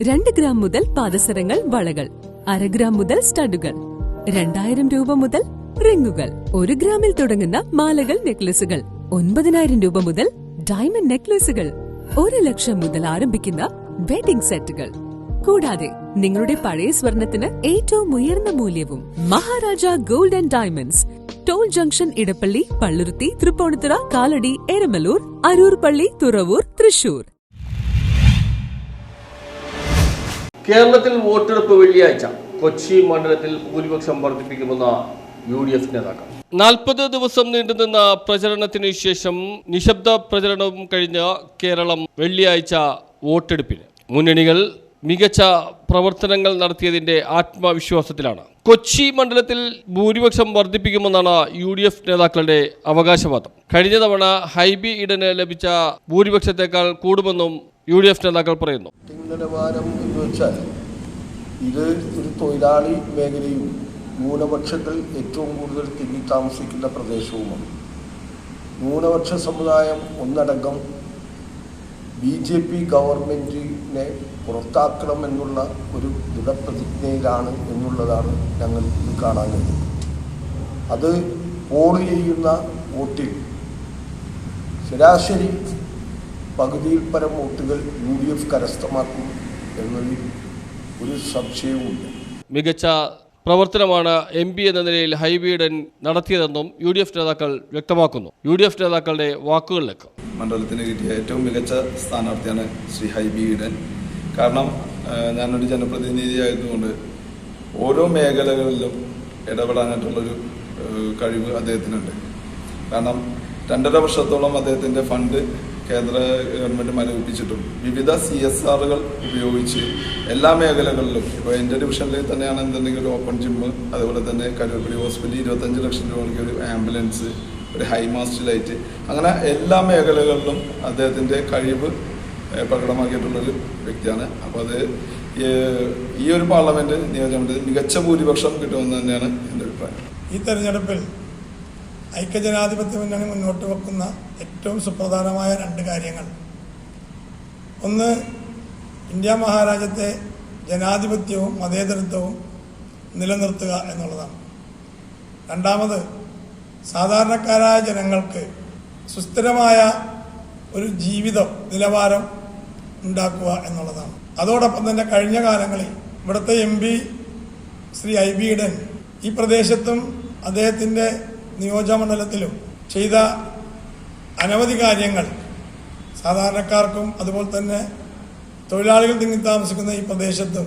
2 gram മുതൽ പാദസരങ്ങൾ, വളകൾ, 1/2 gram മുതൽ സ്റ്റഡുകൾ, 2000 രൂപ മുതൽ റിങ്ങുകൾ, 1 ഗ്രാമിൽ തുടങ്ങുന്ന മാലകൾ, നെക്ലസുകൾ, 9000 രൂപ മുതൽ ഡയമണ്ട് നെക്ലസുകൾ, 1 ലക്ഷം മുതൽ ആരംഭിക്കുന്ന വെഡിംഗ് സെറ്റുകൾ. കൂടാതെ നിങ്ങളുടെ പഴയ സ്വർണത്തിന് ഏറ്റവും ഉയർന്ന മൂല്യവും. Maharaja gold and diamonds, toll junction, Edappally, Palluruthy, Tripunithura, Kalady, Eramalloor, Aroor Palli, Thuravoor, Thrissur. കേരളത്തിൽ വോട്ടെടുപ്പ് വെള്ളിയാഴ്ച. കൊച്ചി മണ്ഡലത്തിൽ ഭൂരിപക്ഷം വർദ്ധിപ്പിക്കുമെന്ന UDF നേതാക്കൾ. 40 ദിവസം നീണ്ടുനിന്ന പ്രചരണത്തിന് ശേഷം നിശബ്ദ പ്രചരണവും കഴിഞ്ഞ കേരളം വെള്ളിയാഴ്ച വോട്ടെടുപ്പിന്. മുന്നണികൾ മികച്ച പ്രവർത്തനങ്ങൾ നടത്തിയതിന്റെ ആത്മവിശ്വാസത്തിലാണ്. കൊച്ചി മണ്ഡലത്തിൽ ഭൂരിപക്ഷം വർദ്ധിപ്പിക്കുമെന്നാണ് UDF നേതാക്കളുടെ അവകാശവാദം. കഴിഞ്ഞ തവണ ഹൈബി ഈഡന് ലഭിച്ച ഭൂരിപക്ഷത്തെക്കാൾ കൂടുമെന്നും UDF നേതാക്കൾ പറയുന്നു. നിലവാരം എന്ന് വെച്ചാൽ ഇത് ഒരു തൊഴിലാളി മേഖലയും ന്യൂനപക്ഷത്തിൽ ഏറ്റവും കൂടുതൽ തിങ്ങി താമസിക്കുന്ന പ്രദേശവുമാണ്. ന്യൂനപക്ഷ സമുദായം ഒന്നടങ്കം BJP ഗവൺമെൻറ്റിനെ പുറത്താക്കണമെന്നുള്ള ഒരു ദൃഢപ്രതിജ്ഞയിലാണ് എന്നുള്ളതാണ് ഞങ്ങൾ ഇത് കാണാൻ കഴിയുന്നത്. അത് പോൾ ചെയ്യുന്ന വോട്ടിൽ ശരാശരി പകുതിയിൽ പരം വോട്ടുകൾ UDF കരസ്ഥമാക്കും എന്നതിൽ ഒരു സംശയവുമില്ല. മികച്ച പ്രവർത്തനമാണ് MP എന്ന നിലയിൽ ഹൈബി ഈഡൻ നടത്തിയതെന്നും UDF നേതാക്കൾ വ്യക്തമാക്കുന്നു. UDF നേതാക്കളുടെ വാക്കുകളിലേക്ക്. മണ്ഡലത്തിന് കിട്ടിയ ഏറ്റവും മികച്ച സ്ഥാനാർത്ഥിയാണ് ശ്രീ ഹൈബി ഈഡൻ. കാരണം ഞാനൊരു ജനപ്രതിനിധിയായതുകൊണ്ട് ഓരോ മേഖലകളിലും ഇടപെടാനായിട്ടുള്ളൊരു കഴിവ് അദ്ദേഹത്തിനുണ്ട്. കാരണം 2.5 വർഷത്തോളം അദ്ദേഹത്തിൻ്റെ ഫണ്ട് കേന്ദ്ര ഗവൺമെൻറ് മരവിപ്പിച്ചിട്ടും വിവിധ CSRകൾ ഉപയോഗിച്ച് എല്ലാ മേഖലകളിലും, ഇപ്പോൾ എൻ്റെ ഡിവിഷനിൽ തന്നെയാണെന്നുണ്ടെങ്കിൽ ഒരു ഓപ്പൺ ജിമ്മ്, അതുപോലെ തന്നെ കരുവപ്പടി ഹോസ്പിറ്റലിൽ 25 ലക്ഷം രൂപയ്ക്ക് ഒരു ആംബുലൻസ്, ഒരു ഹൈമാസ്റ്റ് ലൈറ്റ്, അങ്ങനെ എല്ലാ മേഖലകളിലും അദ്ദേഹത്തിൻ്റെ കഴിവ് പ്രകടമാക്കിയിട്ടുള്ളൊരു വ്യക്തിയാണ്. അപ്പോൾ അത് ഈ ഒരു പാർലമെൻറ്റ് നിയോജകമണ്ഡലത്തിൽ മികച്ച ഭൂരിപക്ഷം കിട്ടുമെന്ന് തന്നെയാണ് എൻ്റെ അഭിപ്രായം. ഈ തെരഞ്ഞെടുപ്പിൽ ഐക്യജനാധിപത്യ മുന്നണി മുന്നോട്ട് വെക്കുന്ന ഏറ്റവും സുപ്രധാനമായ 2 കാര്യങ്ങൾ. ഒന്ന്, ഇന്ത്യ മഹാരാജ്യത്തെ ജനാധിപത്യവും മതേതരത്വവും നിലനിർത്തുക എന്നുള്ളതാണ്. രണ്ടാമത്, സാധാരണക്കാരായ ജനങ്ങൾക്ക് സുസ്ഥിരമായ ഒരു ജീവിത നിലവാരം ഉണ്ടാക്കുക എന്നുള്ളതാണ്. അതോടൊപ്പം തന്നെ കഴിഞ്ഞ കാലങ്ങളിൽ ഇവിടുത്തെ MP ശ്രീ ഹൈബി ഈഡൻ ഈ പ്രദേശത്തും അദ്ദേഹത്തിൻ്റെ നിയോജകമണ്ഡലത്തിലും ചെയ്ത അനവധി കാര്യങ്ങൾ സാധാരണക്കാർക്കും അതുപോലെ തന്നെ തൊഴിലാളികൾ തിങ്ങി താമസിക്കുന്ന ഈ പ്രദേശത്തും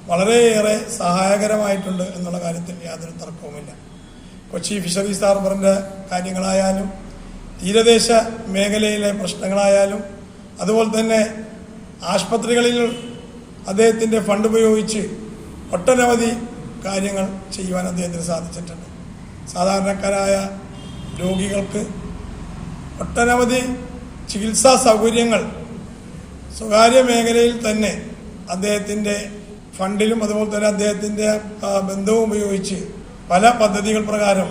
വളരെയേറെ സഹായകരമായിട്ടുണ്ട് എന്നുള്ള കാര്യത്തിൽ യാതൊരു തർക്കവുമില്ല. കൊച്ചി ഫിഷറീസ് ഹാർബറിൻ്റെ കാര്യങ്ങളായാലും തീരദേശ മേഖലയിലെ പ്രശ്നങ്ങളായാലും അതുപോലെ തന്നെ ആശുപത്രികളിൽ അദ്ദേഹത്തിൻ്റെ ഫണ്ട് ഉപയോഗിച്ച് ഒട്ടനവധി കാര്യങ്ങൾ ചെയ്യുവാൻ അദ്ദേഹത്തിന് സാധിച്ചിട്ടുണ്ട്. സാധാരണക്കാരായ രോഗികൾക്ക് ഒട്ടനവധി ചികിത്സാ സൗകര്യങ്ങൾ സ്വകാര്യ മേഖലയിൽ തന്നെ അദ്ദേഹത്തിൻ്റെ ഫണ്ടിലും അതുപോലെ തന്നെ അദ്ദേഹത്തിൻ്റെ ബന്ധവും ഉപയോഗിച്ച് പല പദ്ധതികൾ പ്രകാരം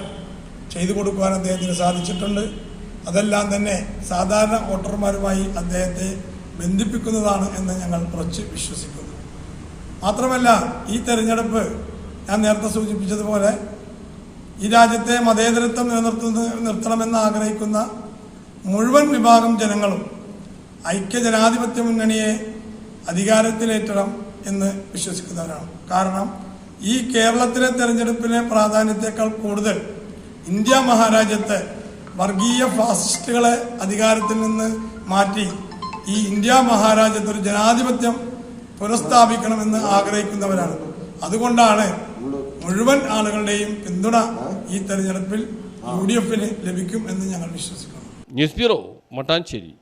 ചെയ്തു കൊടുക്കുവാൻ അദ്ദേഹത്തിന് സാധിച്ചിട്ടുണ്ട്. അതെല്ലാം തന്നെ സാധാരണ വോട്ടർമാരുമായി അദ്ദേഹത്തെ ബന്ധിപ്പിക്കുന്നതാണ് എന്ന് ഞങ്ങൾ കുറച്ച് വിശ്വസിക്കുന്നു. മാത്രമല്ല, ഈ തെരഞ്ഞെടുപ്പ് ഞാൻ നേരത്തെ സൂചിപ്പിച്ചതുപോലെ ഈ രാജ്യത്തെ മതേതരത്വം നിർത്തണമെന്ന് ആഗ്രഹിക്കുന്ന മുഴുവൻ വിഭാഗം ജനങ്ങളും ഐക്യജനാധിപത്യ മുന്നണിയെ അധികാരത്തിലേറ്റണം എന്ന് വിശ്വസിക്കുന്നവരാണ്. കാരണം ഈ കേരളത്തിലെ തെരഞ്ഞെടുപ്പിലെ പ്രാധാന്യത്തെക്കാൾ കൂടുതൽ ഇന്ത്യ മഹാരാജ്യത്തെ വർഗീയ ഫാസിസ്റ്റുകളെ അധികാരത്തിൽ നിന്ന് മാറ്റി ഈ ഇന്ത്യ മഹാരാജ്യത്ത് ഒരു ജനാധിപത്യം പുനഃസ്ഥാപിക്കണമെന്ന് ആഗ്രഹിക്കുന്നവരാണ്. അതുകൊണ്ടാണ് മുഴുവൻ ആളുകളുടെയും പിന്തുണ ഈ തെരഞ്ഞെടുപ്പിൽ UDFന് ലഭിക്കും എന്ന് ഞങ്ങൾ വിശ്വസിക്കുന്നു. News bureau, Mattancherry.